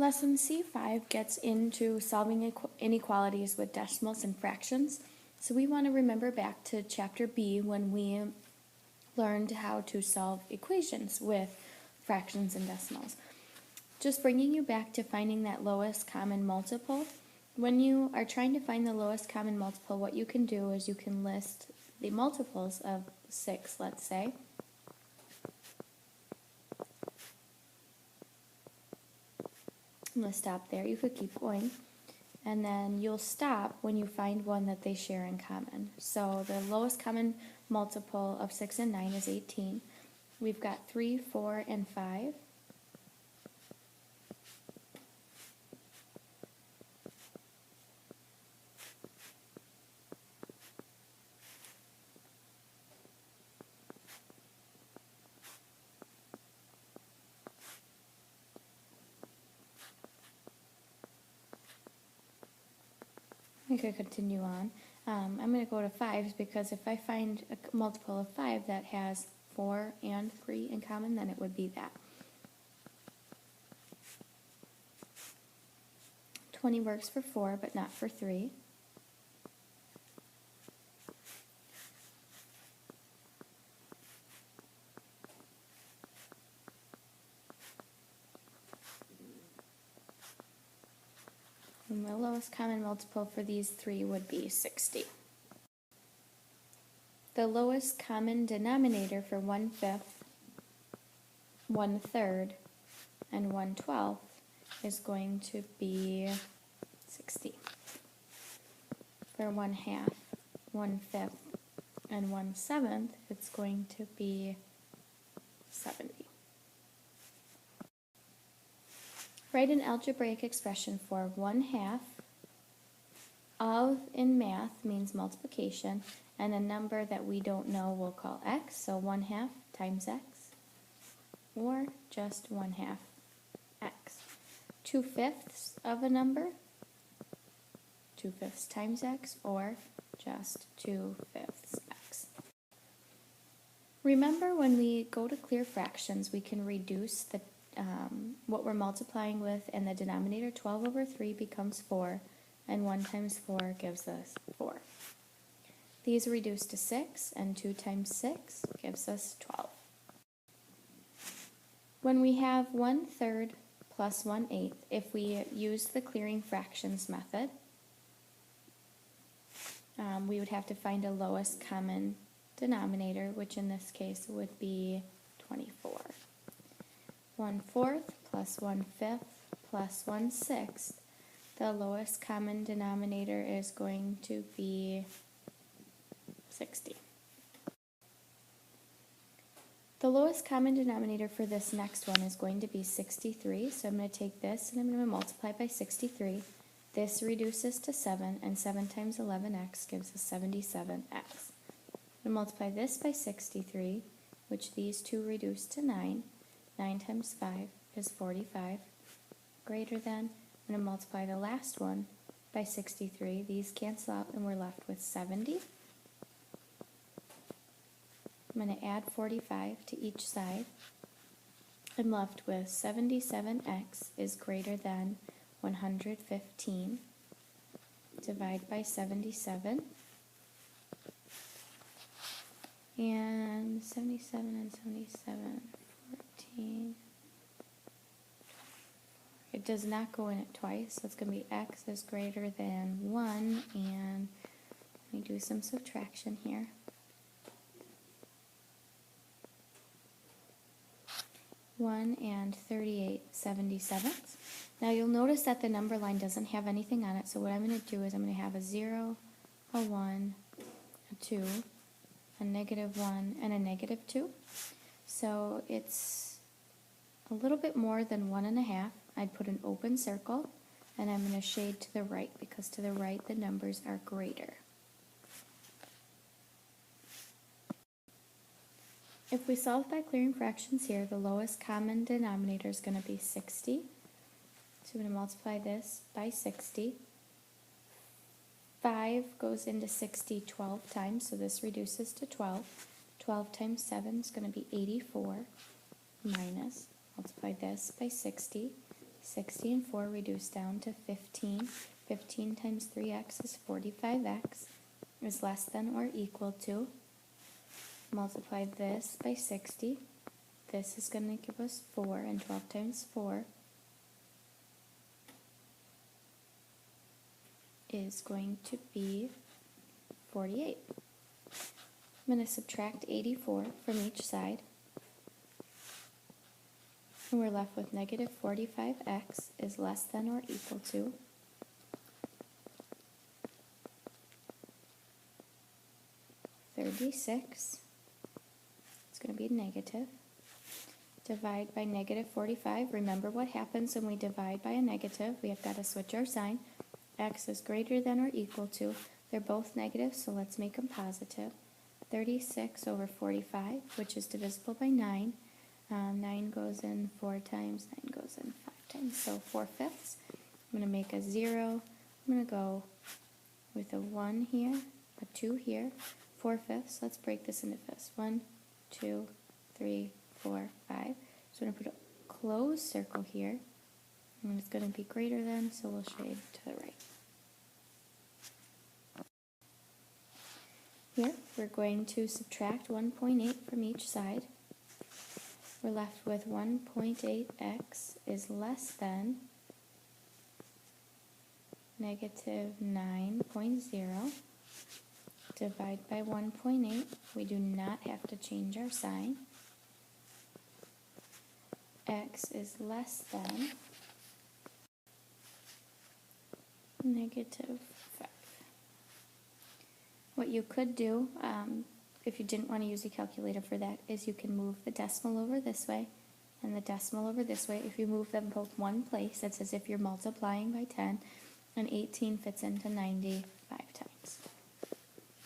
Lesson C5 gets into solving inequalities with decimals and fractions. So we want to remember back to Chapter B when we learned how to solve equations with fractions and decimals. Just bringing you back to finding that lowest common multiple. When you are trying to find the lowest common multiple, what you can do is you can list the multiples of 6, let's say. Let's stop there. You could keep going. And then you'll stop when you find one that they share in common. So the lowest common multiple of 6 and 9 is 18. We've got 3, 4, and 5. I could continue on. I'm going to go to 5s because if I find a multiple of 5 that has 4 and 3 in common, then it would be that. 20 works for 4, but not for 3. And the lowest common multiple for these 3 would be 60. The lowest common denominator for 1/5, 1/3, and 1/12 is going to be 60. For 1/2, 1/5, and 1/7, it's going to be 70. Write an algebraic expression for 1/2 of, in math, means multiplication, and a number that we don't know we'll call x, so 1/2 times x, or just 1/2 x. 2/5 of a number, 2/5 times x, or just 2/5 x. Remember, when we go to clear fractions, we can reduce the what we're multiplying with, and the denominator 12 over 3 becomes 4, and 1 times 4 gives us 4. These reduce to 6, and 2 times 6 gives us 12. When we have 1/3 plus 1/8, if we use the clearing fractions method, we would have to find a lowest common denominator, which in this case would be 24. 1/4 plus 1/5 plus 1/6, the lowest common denominator is going to be 60. The lowest common denominator for this next one is going to be 63, so I'm going to take this and I'm going to multiply by 63. This reduces to 7, and 7 times 11x gives us 77x. I'm going to multiply this by 63, which these two reduce to 9. 9 times 5 is 45, greater than. I'm going to multiply the last one by 63. These cancel out, and we're left with 70. I'm going to add 45 to each side. I'm left with 77x is greater than 115. Divide by 77. And 77 and 77. 14. It does not go in it twice, so it's going to be x is greater than 1, and let me do some subtraction here. One and 38/77. Now you'll notice that the number line doesn't have anything on it, so what I'm going to do is I'm going to have a 0, a 1, a 2, a -1, and a -2. So it's a little bit more than 1.5. I'd put an open circle, and I'm going to shade to the right because to the right the numbers are greater. If we solve by clearing fractions here, the lowest common denominator is going to be 60. So I'm going to multiply this by 60. 5 goes into 60 12 times, so this reduces to 12. 12 times 7 is going to be 84, minus, multiply this by 60. 60 and 4 reduce down to 15. 15 times 3x is 45x, is less than or equal to, multiply this by 60. This is going to give us 4, and 12 times 4 is going to be 48. I'm going to subtract 84 from each side, and we're left with negative 45x is less than or equal to 36. It's going to be negative. Divide by negative 45. Remember what happens when we divide by a negative. We have got to switch our sign. X is greater than or equal to. They're both negative, so let's make them positive. 36 over 45, which is divisible by 9. 9 goes in 4 times, 9 goes in 5 times, so 4/5. I'm going to make a 0. I'm going to go with a 1 here, a 2 here, 4/5. Let's break this into fifths. 1, 2, 3, 4, 5. So I'm going to put a closed circle here, and it's going to be greater than, so we'll shade to the right. Here, we're going to subtract 1.8 from each side. We're left with 1.8x is less than negative 9.0. Divide by 1.8. We do not have to change our sign. X is less than negative 5. What you could do, if you didn't want to use a calculator for that, is you can move the decimal over this way and the decimal over this way. If you move them both one place, it's as if you're multiplying by 10, and 18 fits into 95 times.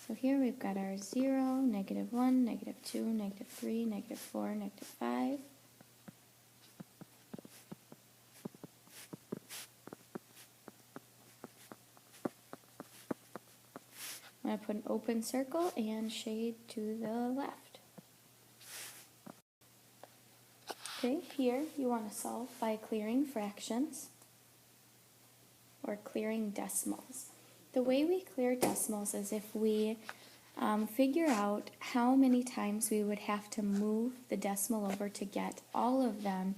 So here we've got our 0, negative 1, negative 2, negative 3, negative 4, negative 5. I'm going to put an open circle and shade to the left. Okay, here you want to solve by clearing fractions or clearing decimals. The way we clear decimals is if we figure out how many times we would have to move the decimal over to get all of them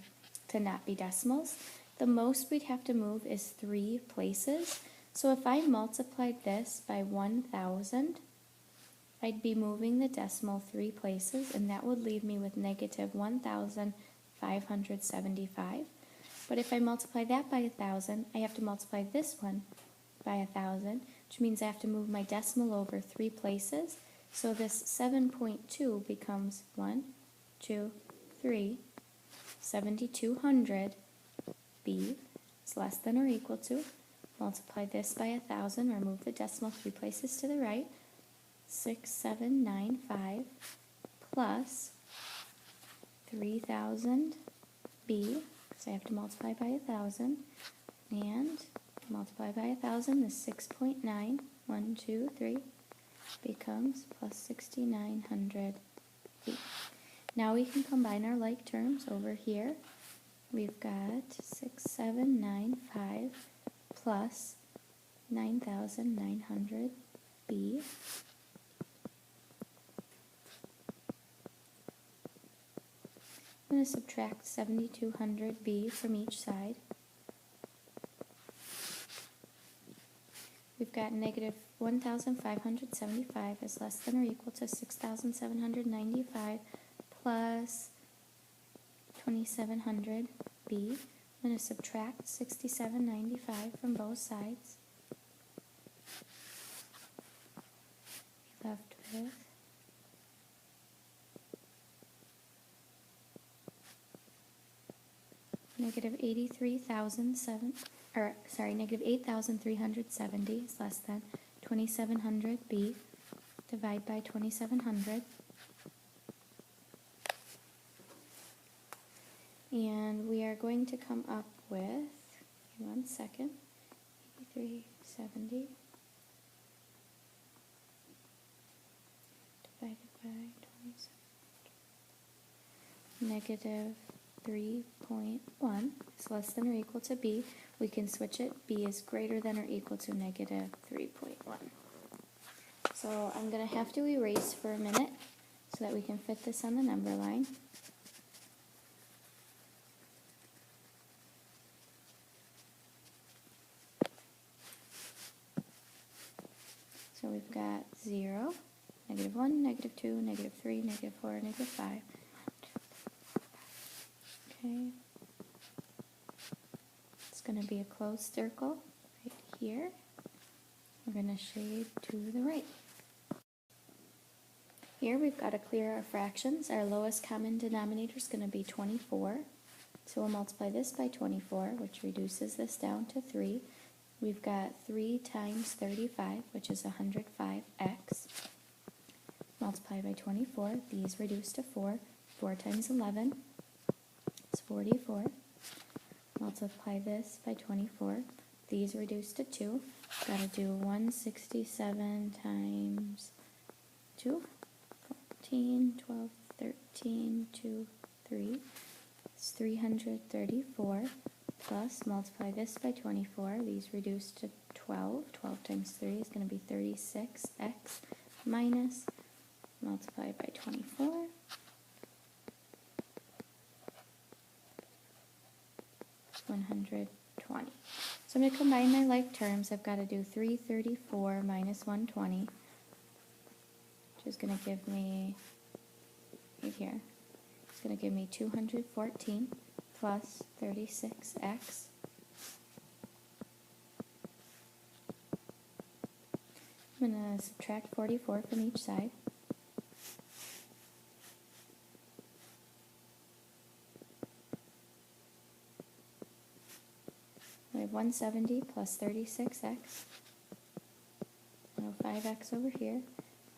to not be decimals. The most we'd have to move is 3 places. So if I multiplied this by 1,000, I'd be moving the decimal 3 places, and that would leave me with negative 1,575. But if I multiply that by 1,000, I have to multiply this one by 1,000, which means I have to move my decimal over 3 places. So this 7.2 becomes 1, 2, 3, 7,200 b is less than or equal to. Multiply this by 1,000, or move the decimal 3 places to the right. 6,795 plus 3,000 b, so I have to multiply by 1,000, and multiply by 1,000, the 6.9, 1, 2, 3, becomes plus 6,900 b. Now we can combine our like terms over here. We've got 6,795 plus 9,900 b. I'm going to subtract 7,200 b from each side. We've got negative 1,575 is less than or equal to 6,795 plus 2,700 b. I'm going to subtract 6,795 from both sides. Left with negative 8,370 is less than 2,700 b. Divide by 2,700. And we are going to come up with, give me 1 second, 8370 divided by 2700, negative 3.1 is less than or equal to b. We can switch it. b is greater than or equal to negative 3.1. So I'm going to have to erase for a minute so that we can fit this on the number line. So we've got 0, negative 1, negative 2, negative 3, negative 4, negative 5. Okay. It's going to be a closed circle right here. We're going to shade to the right. Here we've got to clear our fractions. Our lowest common denominator is going to be 24. So we'll multiply this by 24, which reduces this down to 3. We've got 3 times 35, which is 105x. Multiply by 24. These reduce to 4. 4 times 11 is 44. Multiply this by 24. These reduce to 2. Got to do 167 times 2. 14, 12, 13, 2, 3. It's 334. Plus, multiply this by 24. These reduce to 12. 12 times 3 is going to be 36x minus, multiply by 24. It's 120. So I'm going to combine my like terms. I've got to do 334 minus 120. Which is going to give me, right here, it's going to give me 214 plus 36x. I'm going to subtract 44 from each side. We have 170 plus 36x. Now 5x over here.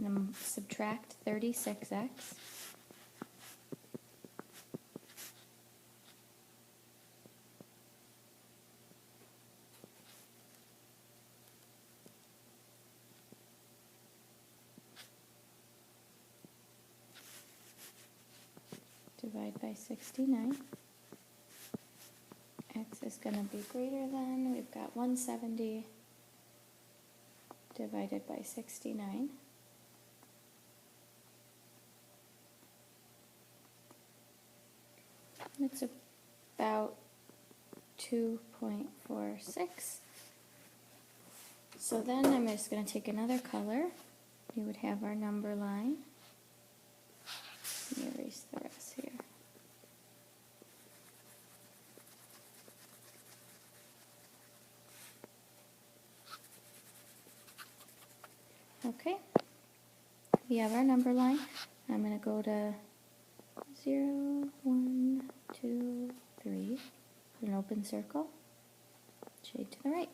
I'm going to subtract 36x. Divide by 69. X is going to be greater than, we've got 170 divided by 69. It's about 2.46. So then I'm just going to take another color. We would have our number line. Let me erase the rest here. Okay, we have our number line. I'm going to go to 0, 1, 2, 3, put an open circle, shade to the right.